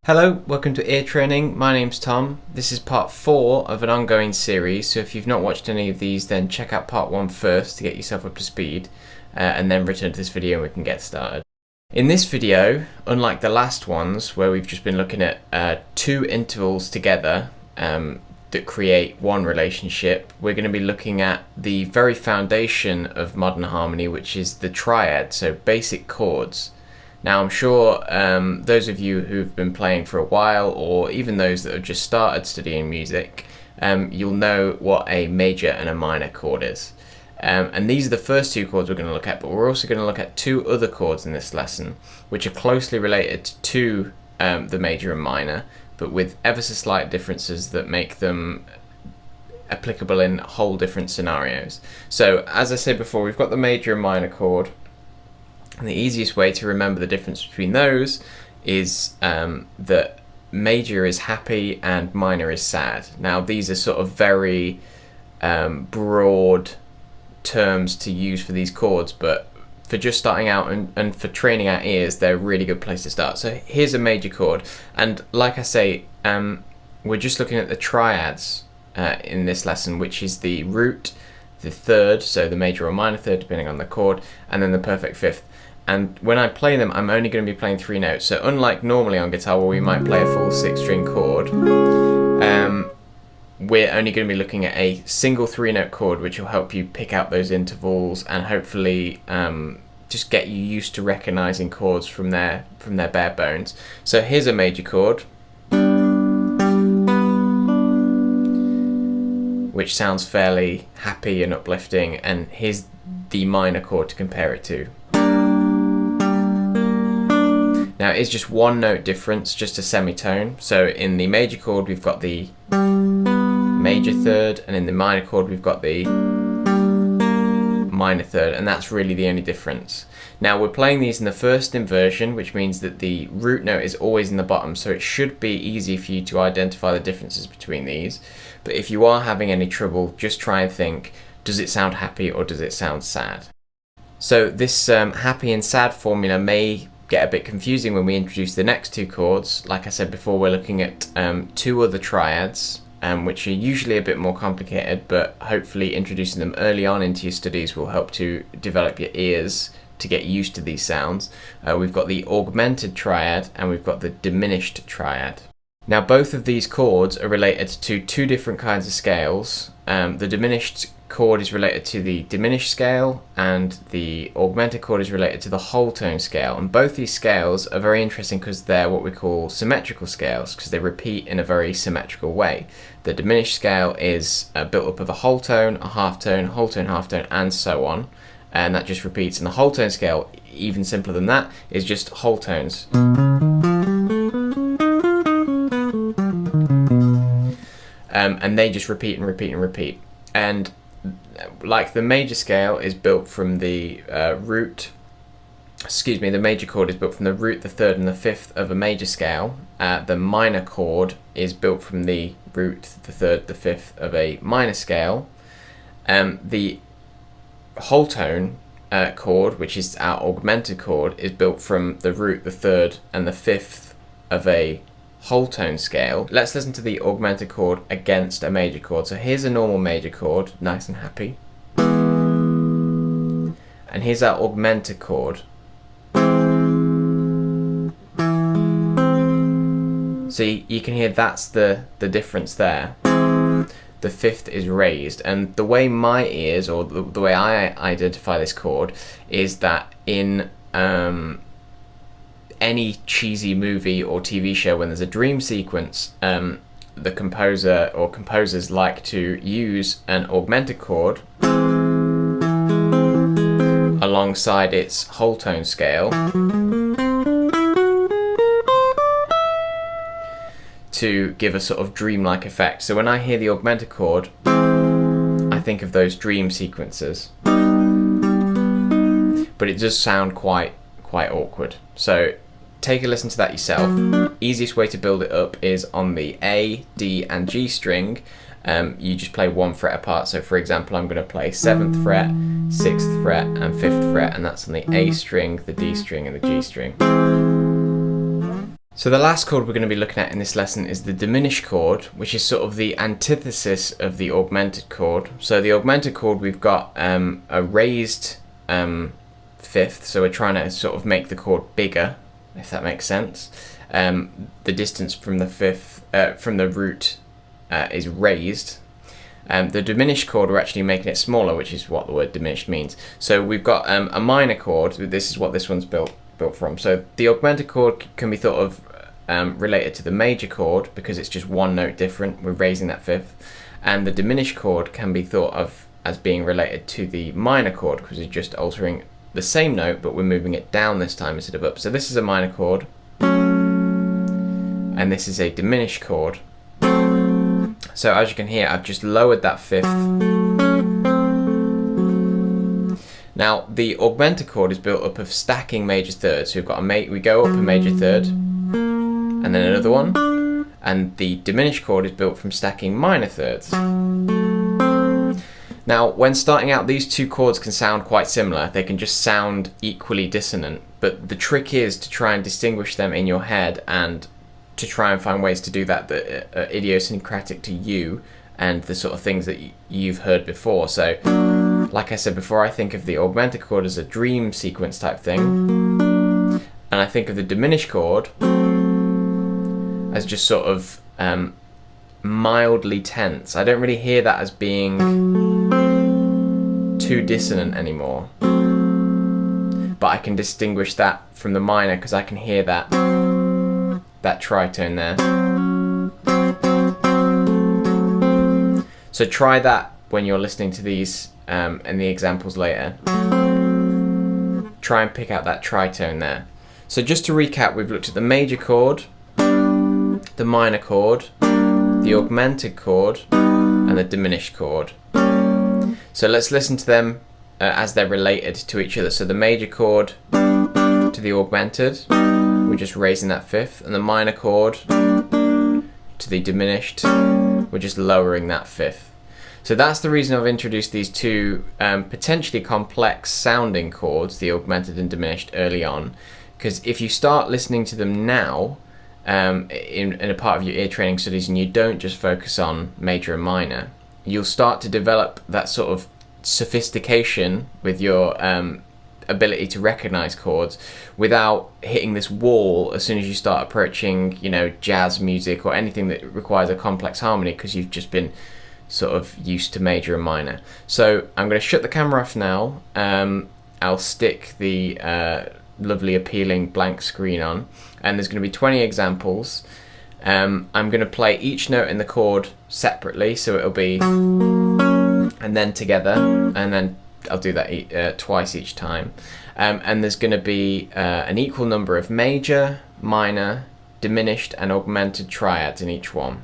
Hello, welcome to Ear Training. My name's Tom. This is part 4 of an ongoing series, so if you've not watched any of these, then check out part 1 first to get yourself up to speed, and then return to this video and we can get started. In this video, unlike the last ones where we've just been looking at two intervals together that create one relationship, we're going to be looking at the very foundation of modern harmony, which is the triad, so basic chords. Now I'm sure those of you who've been playing for a while, or even those that have just started studying music, you'll know what a major and a minor chord is. And these are the first two chords we're going to look at, but we're also going to look at two other chords in this lesson, which are closely related to the major and minor, but with ever so slight differences that make them applicable in whole different scenarios. So as I said before, we've got the major and minor chord. And the easiest way to remember the difference between those is that major is happy and minor is sad. Now these are sort of very broad terms to use for these chords, but for just starting out and for training our ears, they're a really good place to start. So here's a major chord, and like I say, we're just looking at the triads in this lesson, which is the root, the third, so the major or minor third depending on the chord, and then the perfect fifth. And when I play them, I'm only going to be playing 3 notes. So unlike normally on guitar where we might play a full 6-string chord, we're only going to be looking at a single 3-note chord, which will help you pick out those intervals and hopefully just get you used to recognizing chords from their bare bones. So here's a major chord, which sounds fairly happy and uplifting, and here's the minor chord to compare it to. Now it's just one note difference, just a semitone. So in the major chord we've got the major third, and in the minor chord we've got the minor third, and that's really the only difference. Now we're playing these in the first inversion, which means that the root note is always in the bottom, so it should be easy for you to identify the differences between these. But if you are having any trouble, just try and think, does it sound happy or does it sound sad? So this happy and sad formula may get a bit confusing when we introduce the next two chords. Like I said before, we're looking at two other triads, which are usually a bit more complicated, but hopefully introducing them early on into your studies will help to develop your ears to get used to these sounds. We've got the augmented triad and we've got the diminished triad. Now both of these chords are related to two different kinds of scales. The diminished chord is related to the diminished scale, and the augmented chord is related to the whole tone scale. And both these scales are very interesting because they're what we call symmetrical scales, because they repeat in a very symmetrical way. The diminished scale is built up of a whole tone, a half tone, half tone, and so on. And that just repeats. And the whole tone scale, even simpler than that, is just whole tones. And they just repeat and repeat and repeat. And like the major scale is built from the the major chord is built from the root, the third, and the fifth of a major scale. The minor chord is built from the root, the third, the fifth of a minor scale. The whole tone chord, which is our augmented chord, is built from the root, the third, and the fifth of a whole tone scale. Let's listen to the augmented chord against a major chord. So here's a normal major chord, nice and happy. And here's our augmented chord. So you can hear that's the difference there. The fifth is raised, and the way my ears, or the way I identify this chord, is that in any cheesy movie or TV show, when there's a dream sequence, the composer or composers like to use an augmented chord alongside its whole tone scale to give a sort of dreamlike effect. So when I hear the augmented chord, I think of those dream sequences, but it does sound quite awkward. So take a listen to that yourself. Easiest way to build it up is on the A, D, and G string. You just play 1 fret apart. So for example, I'm going to play 7th fret, 6th fret, and 5th fret, and that's on the A string, the D string, and the G string. So the last chord we're going to be looking at in this lesson is the diminished chord, which is sort of the antithesis of the augmented chord. So the augmented chord, we've got a raised fifth, so we're trying to sort of make the chord bigger, if that makes sense. The distance from the fifth, from the root, is raised. The diminished chord, we're actually making it smaller, which is what the word diminished means. So we've got a minor chord. This is what this one's built from. So the augmented chord can be thought of related to the major chord because it's just one note different. We're raising that fifth. And the diminished chord can be thought of as being related to the minor chord because we're just altering the same note, but we're moving it down this time instead of up. So this is a minor chord, and this is a diminished chord. So as you can hear, I've just lowered that fifth. Now the augmented chord is built up of stacking major thirds. So we've got we go up a major third, and then another one, and the diminished chord is built from stacking minor thirds. Now, when starting out, these two chords can sound quite similar. They can just sound equally dissonant, but the trick is to try and distinguish them in your head and to try and find ways to do that that are idiosyncratic to you and the sort of things that you've heard before. So, like I said before, I think of the augmented chord as a dream sequence type thing, and I think of the diminished chord as just sort of mildly tense. I don't really hear that as being too dissonant anymore, but I can distinguish that from the minor because I can hear that tritone there. So try that when you're listening to these and the examples later. Try and pick out that tritone there. So just to recap, we've looked at the major chord, the minor chord, the augmented chord, and the diminished chord. So let's listen to them as they're related to each other. So the major chord to the augmented, we're just raising that fifth, and the minor chord to the diminished, we're just lowering that fifth. So that's the reason I've introduced these two potentially complex sounding chords, the augmented and diminished, early on, because if you start listening to them now in a part of your ear training studies and you don't just focus on major and minor, you'll start to develop that sort of sophistication with your ability to recognize chords without hitting this wall as soon as you start approaching, jazz music or anything that requires a complex harmony, because you've just been sort of used to major and minor. So I'm going to shut the camera off now. I'll stick the lovely appealing blank screen on, and there's going to be 20 examples. I'm going to play each note in the chord separately, so it'll be and then together, and then I'll do that twice each time. And there's going to be an equal number of major, minor, diminished, and augmented triads in each one.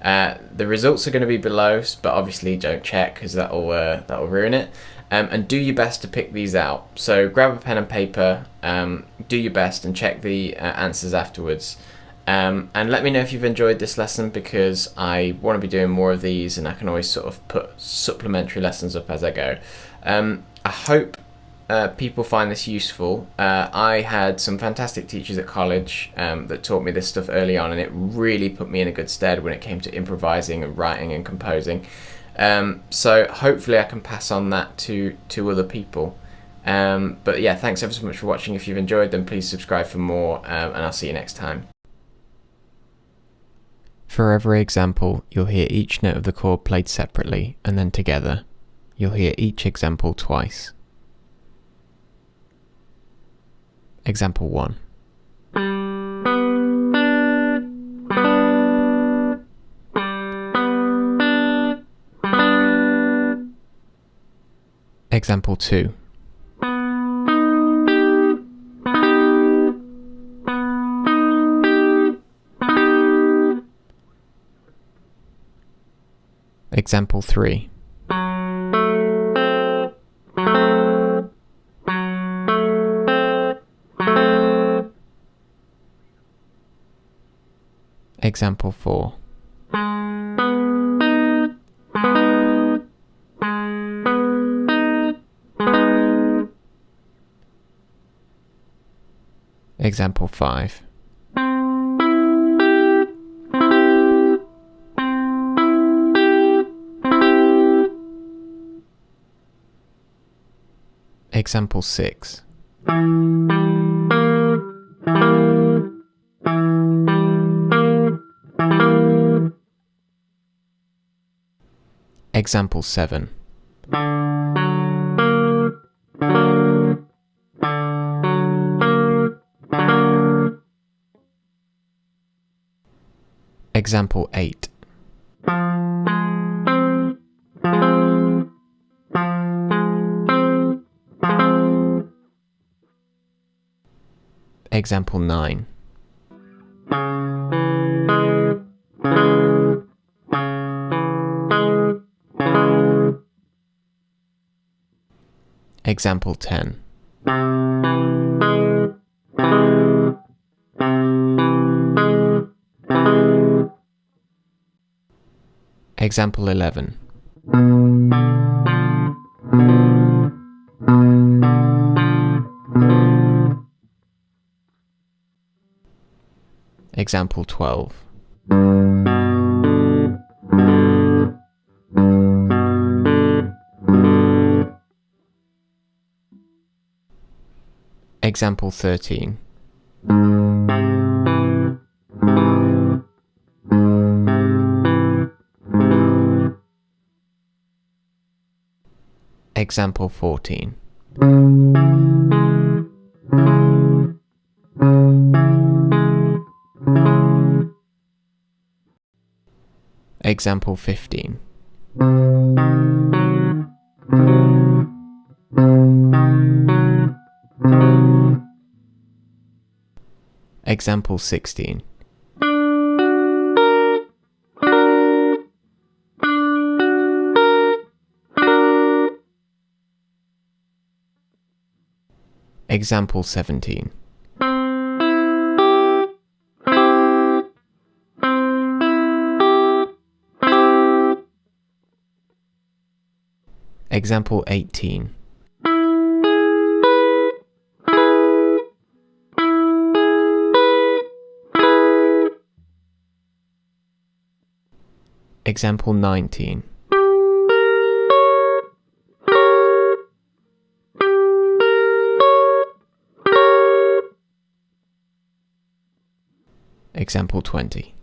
The results are going to be below, but obviously don't check because that'll ruin it. And do your best to pick these out. So grab a pen and paper, do your best, and check the answers afterwards. And let me know if you've enjoyed this lesson, because I want to be doing more of these, and I can always sort of put supplementary lessons up as I go. I hope people find this useful. I had some fantastic teachers at college that taught me this stuff early on, and it really put me in a good stead when it came to improvising and writing and composing. So hopefully I can pass on that to other people. But yeah, thanks ever so much for watching. If you've enjoyed, then please subscribe for more, and I'll see you next time. For every example, you'll hear each note of the chord played separately and then together. You'll hear each example twice. Example 1. Example 2. Example 3. Example 4. Example 5. Example 6. Example 7. Example 8. Example 9. Example 10. Example 11. Example 12. Example 13. Example 14. Example 15. Example 16. Example 17. Example 18. Example 19. Example 20.